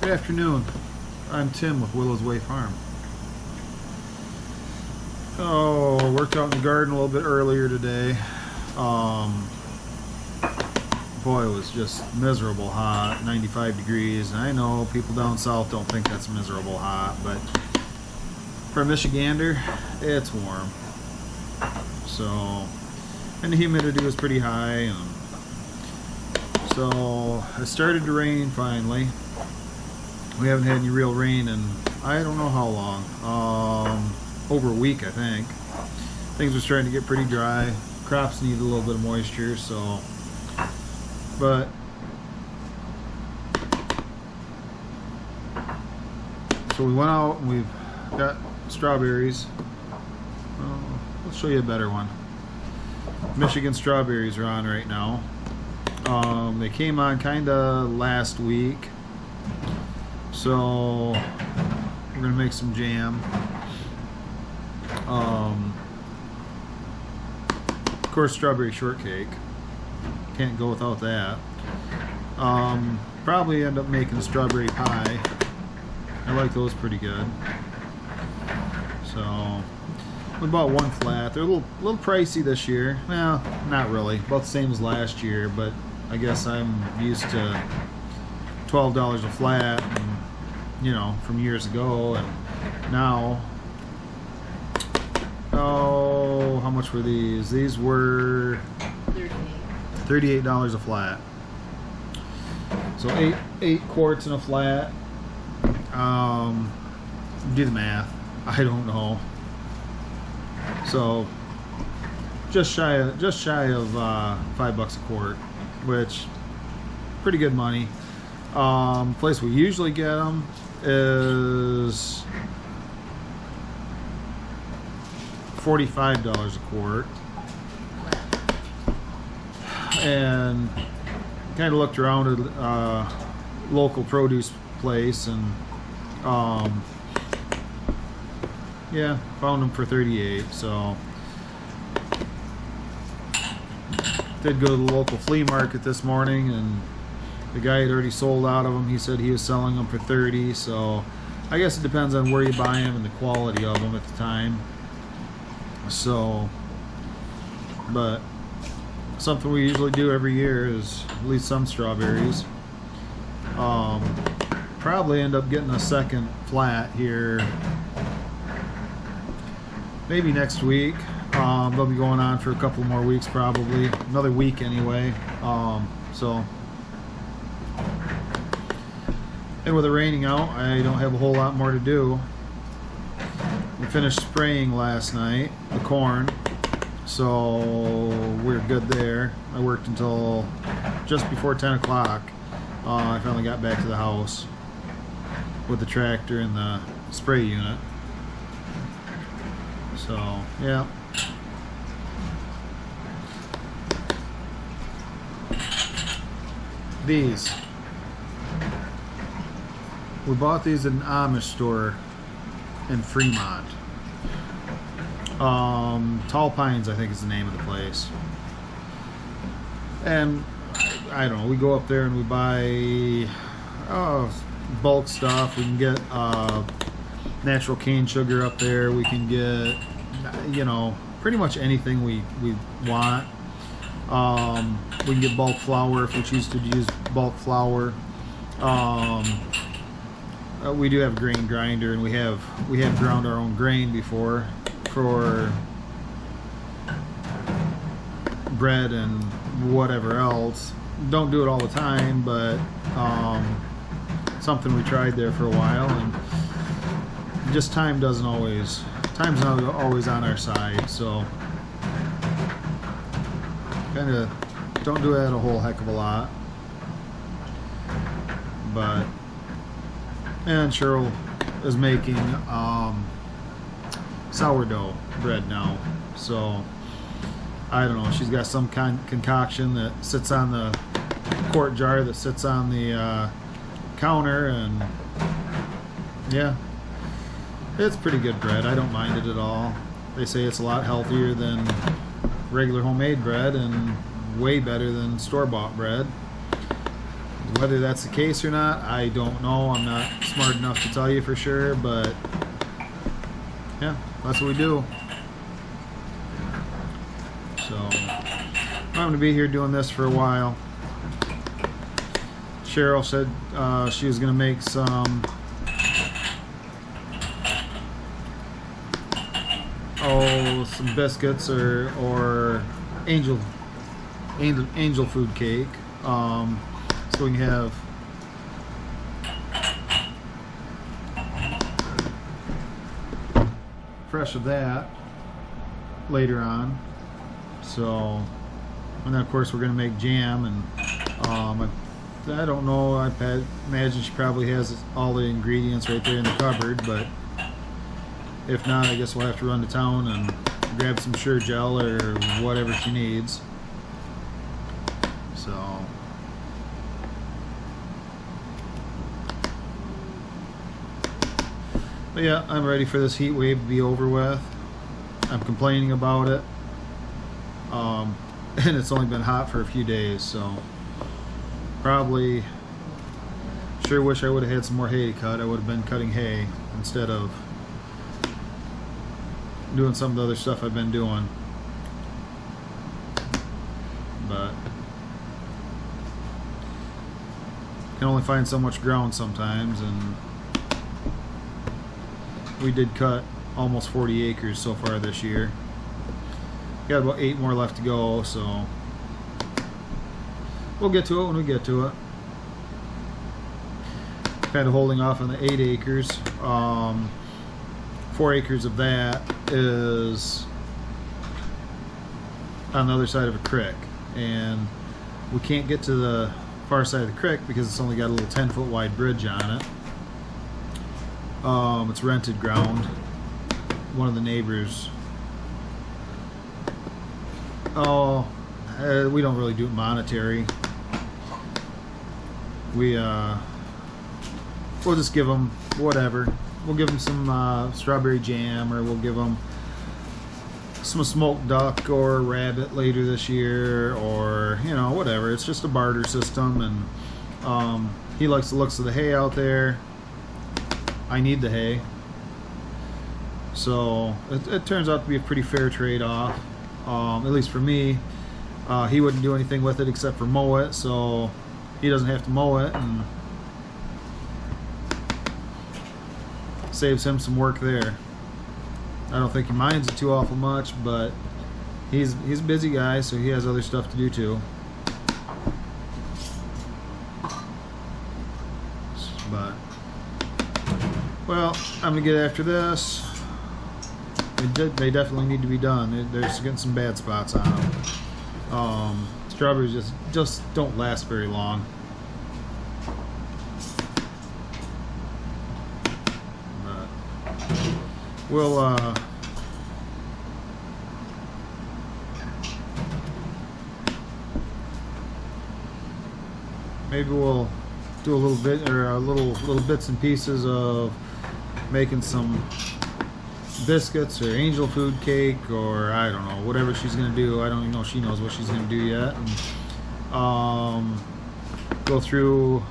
Good afternoon. I'm Tim with Willow's Way Farm. Oh, worked out in the garden a little bit earlier today. Boy, it was just miserable hot, 95 degrees. And I know people down south don't think that's miserable hot, but for a Michigander, it's warm. So, and the humidity was pretty high, and so it started to rain finally. We haven't had any real rain in I don't know how long. Over a week, I think. Things are starting to get pretty dry. Crops need a little bit of moisture, so. But so we went out and we've got strawberries. Let's show you a better one. Michigan strawberries are on right now. They came on kind of last week, so we're gonna make some jam. Of course, strawberry shortcake. Can't go without that. Probably end up making a strawberry pie. I like those pretty good. So we bought one flat. They're a little pricey this year. Well, not really. About the same as last year, but I guess I'm used to $12 a flat, and, you know, from years ago, and now. Oh, how much were these? These were $38 a flat. So eight quarts in a flat. Do the math. I don't know. So just shy of $5 a quart, which pretty good money. Place we usually get them is $45 a quart, and kind of looked around at a local produce place, and yeah, found them for 38. So did go to the local flea market this morning, and the guy had already sold out of them. He said he was selling them for 30. So I guess it depends on where you buy them and the quality of them at the time. So, but something we usually do every year is at least some strawberries. Probably end up getting a second flat here maybe next week. They'll be going on for a couple more weeks, probably another week anyway. So, and with it raining out, I don't have a whole lot more to do. We finished spraying last night, the corn, so we're good there. I worked until just before 10 o'clock. I finally got back to the house with the tractor and the spray unit. So, yeah. These. We bought these at an Amish store in Fremont. Tall Pines, I think, is the name of the place. And I don't know, we go up there and we buy bulk stuff. We can get natural cane sugar up there. We can get, you know, pretty much anything we want. We can get bulk flour if we choose to use bulk flour. We do have a grain grinder, and we have ground our own grain before for bread and whatever else. Don't do it all the time, but something we tried there for a while, and just time's not always on our side, so kind of don't do that a whole heck of a lot. But and Cheryl is making sourdough bread now, so I don't know, she's got some kind of concoction that sits on the quart jar that sits on the counter, and yeah, it's pretty good bread. I don't mind it at all. They say it's a lot healthier than regular homemade bread and way better than store-bought bread. Whether that's the case or not, I don't know. I'm not smart enough to tell you for sure, but yeah, that's what we do. So I'm going to be here doing this for a while. Cheryl said she was going to make some some biscuits or angel food cake, so we can have fresh of that later on. So, and then of course we're going to make jam, and I don't know, I imagine she probably has all the ingredients right there in the cupboard, but if not, I guess we'll have to run to town and grab some Sure Gel or whatever she needs. So, but yeah, I'm ready for this heat wave to be over with. I'm complaining about it, and it's only been hot for a few days, so probably sure wish I would have had some more hay to cut. I would have been cutting hay instead of doing some of the other stuff I've been doing. But can only find so much ground sometimes, and we did cut almost 40 acres so far this year. Got about 8 more left to go, so we'll get to it when we get to it. Kind of holding off on the 8 acres. 4 acres of that is on the other side of a creek, and we can't get to the far side of the creek because it's only got a little 10-foot wide bridge on it. It's rented ground. One of the neighbors, we don't really do it monetary. We'll just give them whatever. We'll give them some strawberry jam, or we'll give them some smoked duck or rabbit later this year, or whatever. It's just a barter system, and he likes the looks of the hay out there. I need the hay, so it turns out to be a pretty fair trade-off, at least for me. He wouldn't do anything with it except for mow it, so he doesn't have to mow it, and saves him some work there. I don't think he minds it too awful much, but he's a busy guy, so he has other stuff to do too. But well, I'm gonna get after this. They definitely need to be done. They're getting some bad spots on them. Strawberries just don't last very long. We'll maybe we'll do a little bit, or a little bits and pieces of making some biscuits or angel food cake, or I don't know, whatever she's gonna do. I don't even know if she knows what she's gonna do yet. And, go through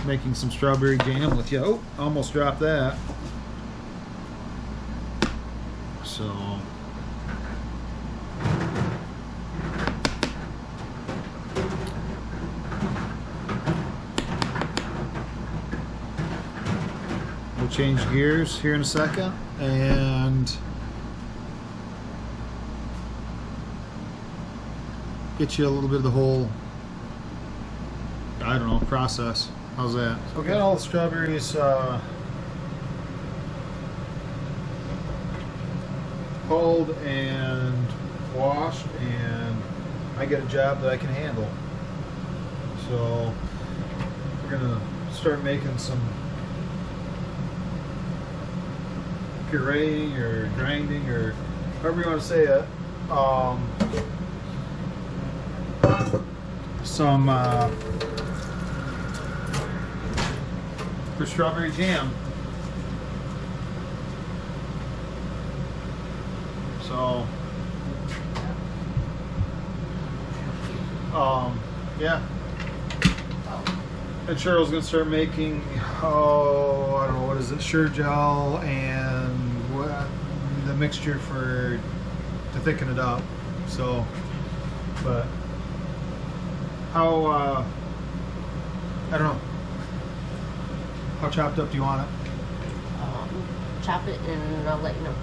making some strawberry jam with you. Oh, almost dropped that. So we'll change gears here in a second and get you a little bit of the whole, I don't know, process. How's that? So we got all the strawberries pulled and washed, and I get a job that I can handle. So we're gonna start making some pureeing or grinding, or however you want to say it. Some for strawberry jam. So Yeah. And Cheryl's gonna start making, oh, I don't know, what is it, Sure Gel and what, the mixture to thicken it up. So, but how, I don't know, how chopped up do you want it? Chop it and I'll let you know.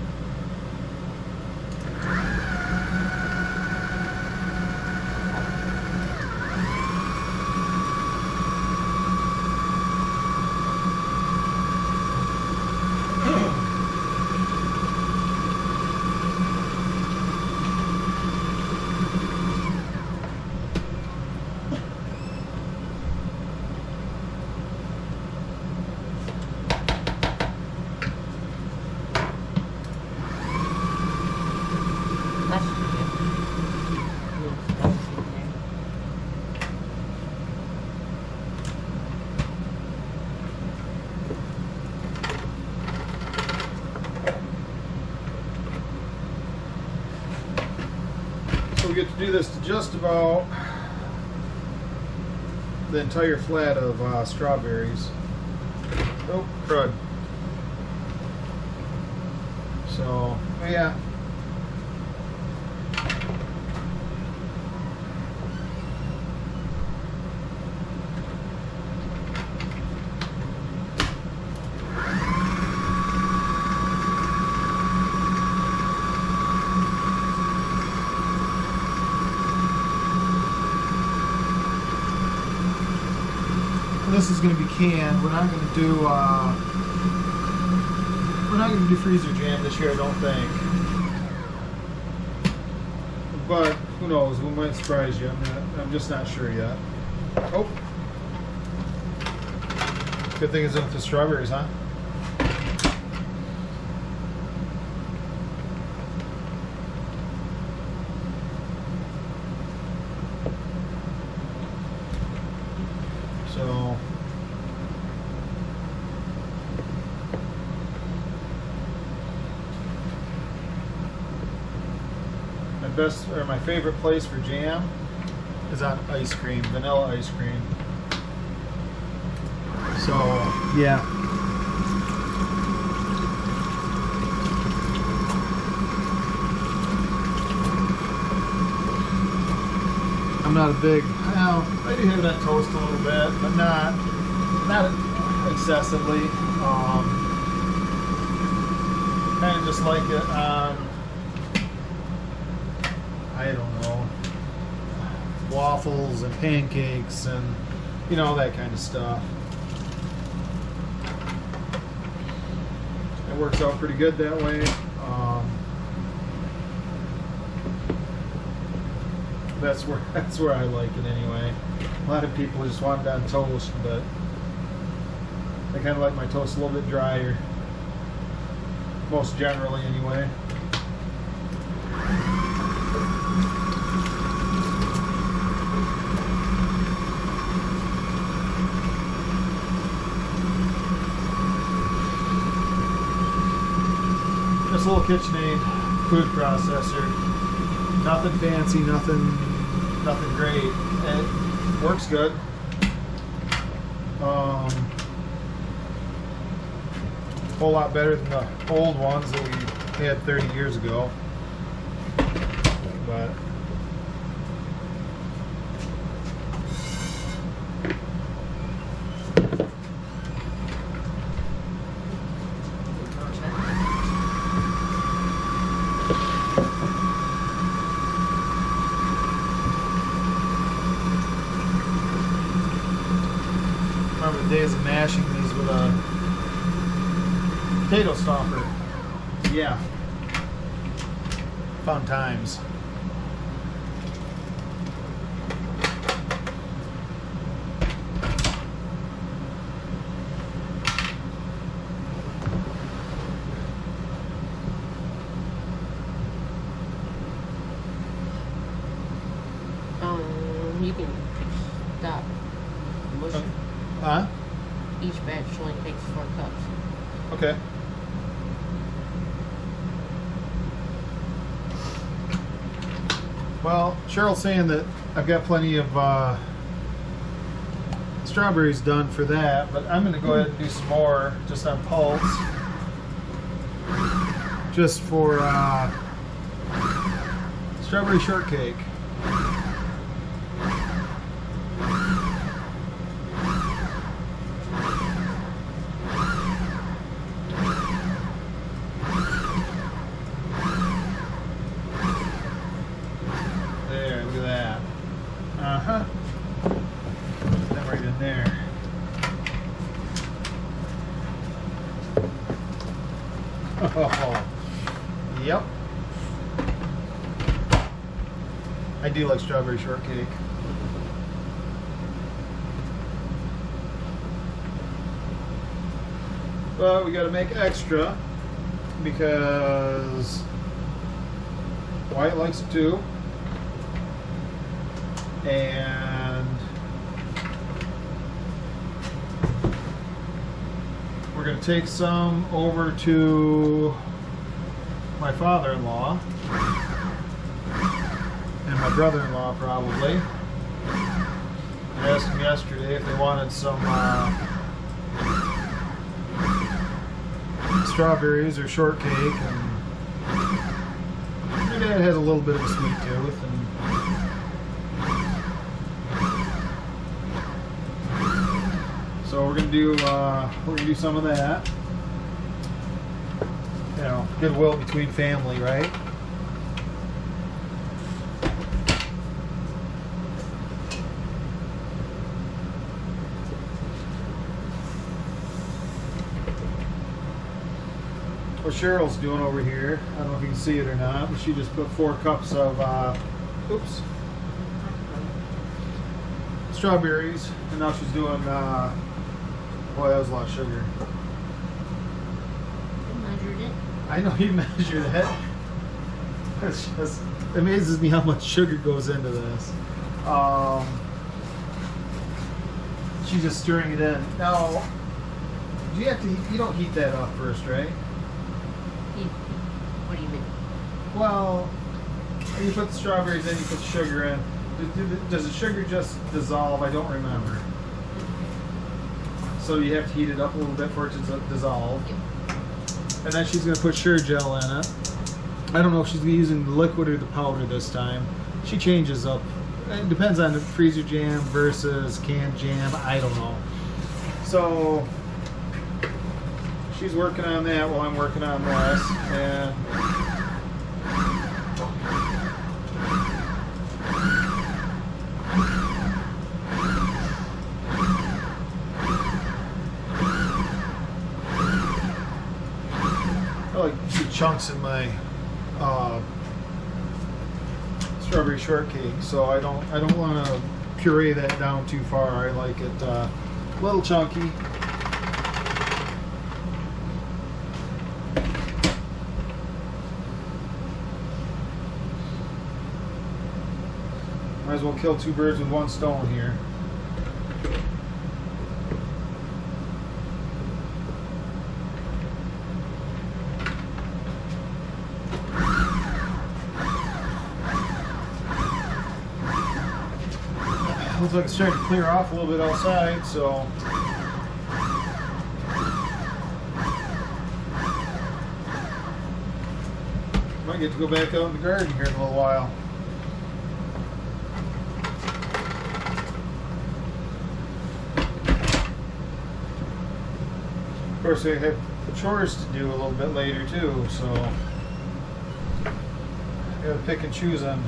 So we get to do this to just about the entire flat of strawberries. Oh, crud. So, yeah. This is going to be canned. We're not going to do freezer jam this year, I don't think. But who knows? We might surprise you. I'm just not sure yet. Oh, good thing it's with the strawberries, huh? So. My favorite place for jam is on ice cream, vanilla ice cream. So yeah. I'm not a big, well, I do have that toast a little bit, but not excessively. Kind of just like it on, I don't know, waffles and pancakes and, you know, that kind of stuff. It works out pretty good that way. That's where I like it anyway. A lot of people just want it on toast, but I kind of like my toast a little bit drier. Most generally anyway. This little KitchenAid food processor, nothing fancy, nothing great. It works good. Whole lot better than the old ones that we had 30 years ago. But remember the days of mashing these with a potato stomper. Yeah. Fun times. You can stop mushing. Huh? Each batch only takes 4 cups. Okay. Well, Cheryl's saying that I've got plenty of strawberries done for that, but I'm going to go ahead and do some more just on pulse. Just for strawberry shortcake. There, look at that. Uh-huh. Put that right in there. Oh, yep. I do like strawberry shortcake. But we got to make extra because Wyatt likes it too. And we're going to take some over to my father-in-law and my brother-in-law probably. I asked them yesterday if they wanted some strawberries or shortcake, and my dad has a little bit of a sweet tooth, and so we're gonna do some of that. You know, goodwill between family, right? What Cheryl's doing over here, I don't know if you can see it or not, but she just put 4 cups of strawberries, and now she's doing boy, that was a lot of sugar. I measured it. I know you measure that. It's just, it amazes me how much sugar goes into this. She's just stirring it in. Now, do you have to? You don't heat that up first, right? What do you mean? Well, when you put the strawberries in, you put the sugar in. Does the sugar just dissolve? I don't remember. So you have to heat it up a little bit for it to dissolve. Yep. And then she's going to put sugar gel in it. I don't know if she's using the liquid or the powder this time. She changes up. It depends on the freezer jam versus canned jam. I don't know. So she's working on that while I'm working on this. And I like big chunks in my strawberry shortcake, so I don't want to puree that down too far. I like it a little chunky. Might as well kill 2 birds with 1 stone here. Looks like it's starting to clear off a little bit outside, so might get to go back out in the garden here in a little while. Of course, I have chores to do a little bit later too, so I gotta pick and choose on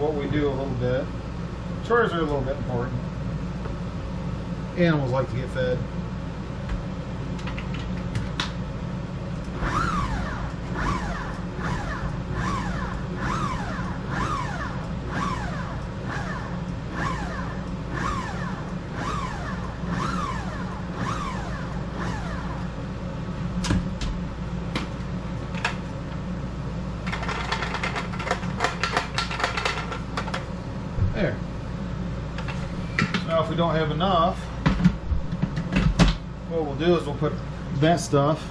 what we do a little bit. Chores are a little bit important. Animals like to get fed. There. Now if we don't have enough, what we'll do is we'll put that stuff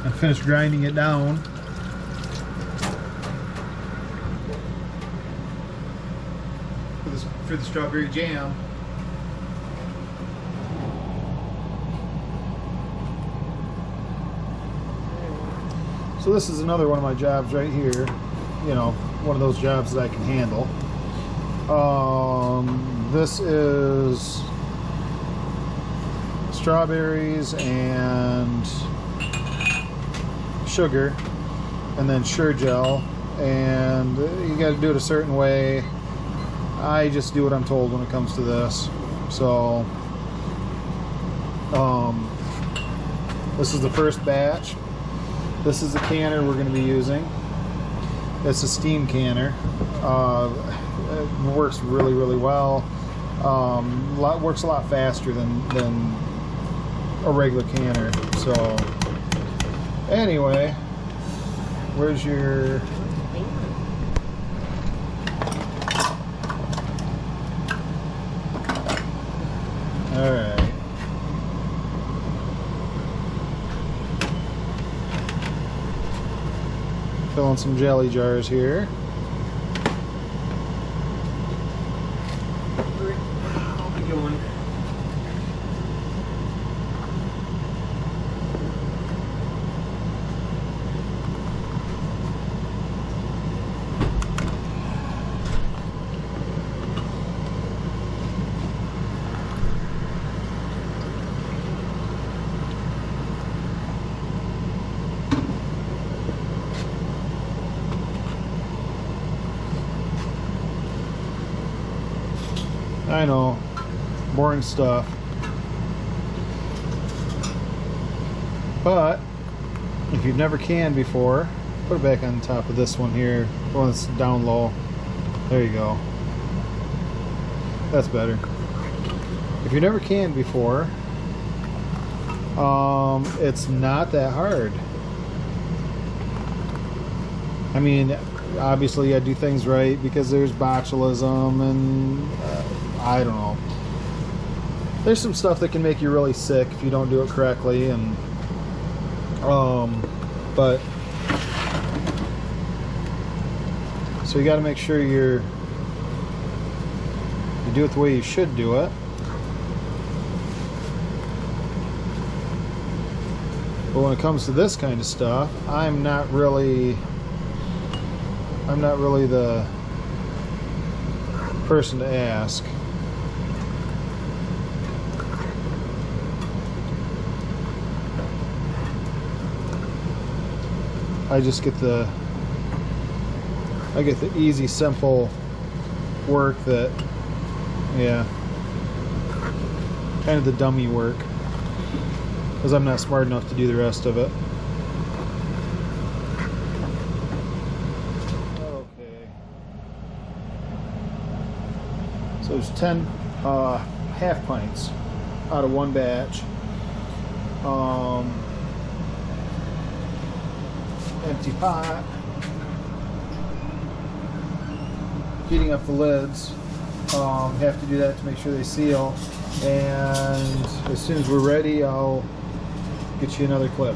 and finish grinding it down. With this for the strawberry jam. So this is another one of my jobs right here. You know, one of those jobs that I can handle. This is strawberries and sugar, and then Sure Gel, and you got to do it a certain way. I just do what I'm told when it comes to this. So this is the first batch. This is the canner we're going to be using. It's a steam canner. It works really, really well. Works a lot faster than a regular canner. So anyway, where's your... All right. Filling some jelly jars here. I'll be going. I know, boring stuff, but if you've never canned before, put it back on top of this one here, the one that's down low. There you go. That's better. If you've never canned before, it's not that hard. I mean, obviously I do things right because there's botulism and I don't know. There's some stuff that can make you really sick if you don't do it correctly, and but so you got to make sure you do it the way you should do it. But when it comes to this kind of stuff, I'm not really the person to ask. I just get the easy, simple work that, yeah, kind of the dummy work, because I'm not smart enough to do the rest of it. Okay. So there's 10 half pints out of one batch. Empty pot. Heating up the lids. Have to do that to make sure they seal. And as soon as we're ready, I'll get you another clip.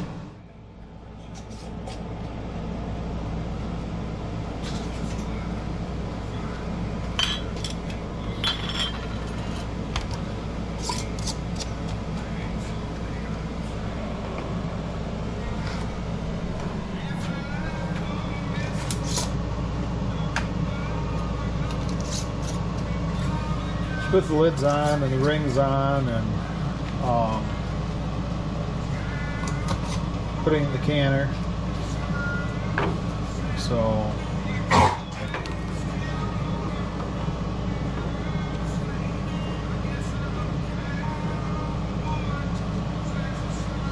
Put the lids on and the rings on, and putting in the canner. So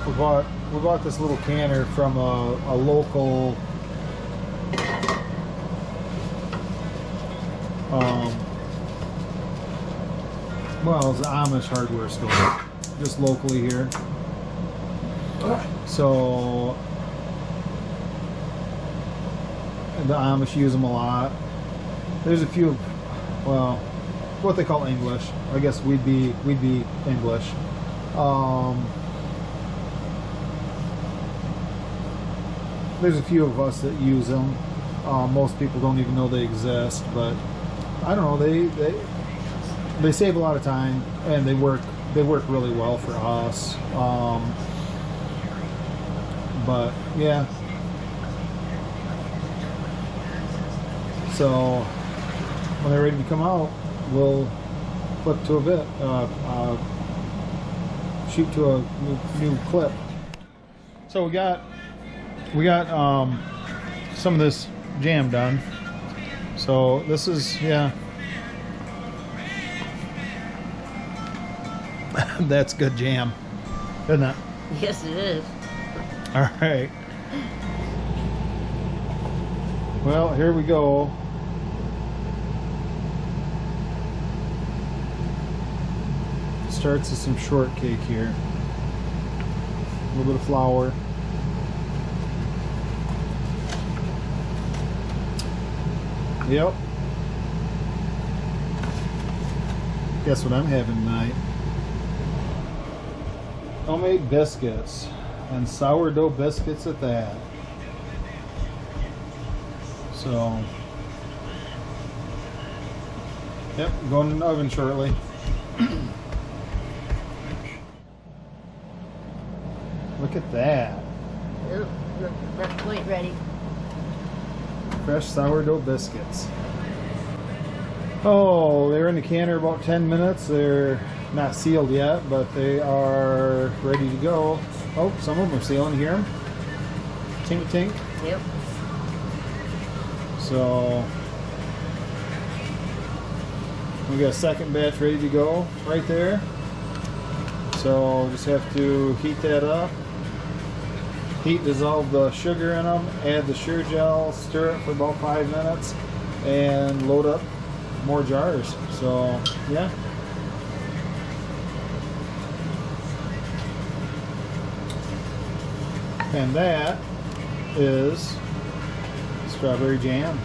we bought this little canner from a local well, it's an Amish hardware store, just locally here. So the Amish use them a lot. There's a few, well, what they call English. I guess we'd be English. There's a few of us that use them. Most people don't even know they exist, but I don't know. they save a lot of time, and they work really well for us. But yeah, so when they're ready to come out, we'll flip to a bit, shoot to a new clip. So we got some of this jam done. So this is, yeah. That's good jam, isn't it? Yes, it is. All right. Well, here we go. Starts with some shortcake here. A little bit of flour. Yep. Guess what I'm having tonight? Homemade biscuits, and sourdough biscuits at that. So, yep, going in the oven shortly. Look at that. Yep, that's quite ready. Fresh sourdough biscuits. Oh, they're in the canner about 10 minutes. They're not sealed yet, but they are ready to go. Oh, some of them are sealing. Hear them? Tink, tink. Yep. So, we got a second batch ready to go right there. So, just have to heat that up. Heat, dissolve the sugar in them, add the sugar gel, stir it for about 5 minutes, and load up more jars. So, yeah. And that is strawberry jam.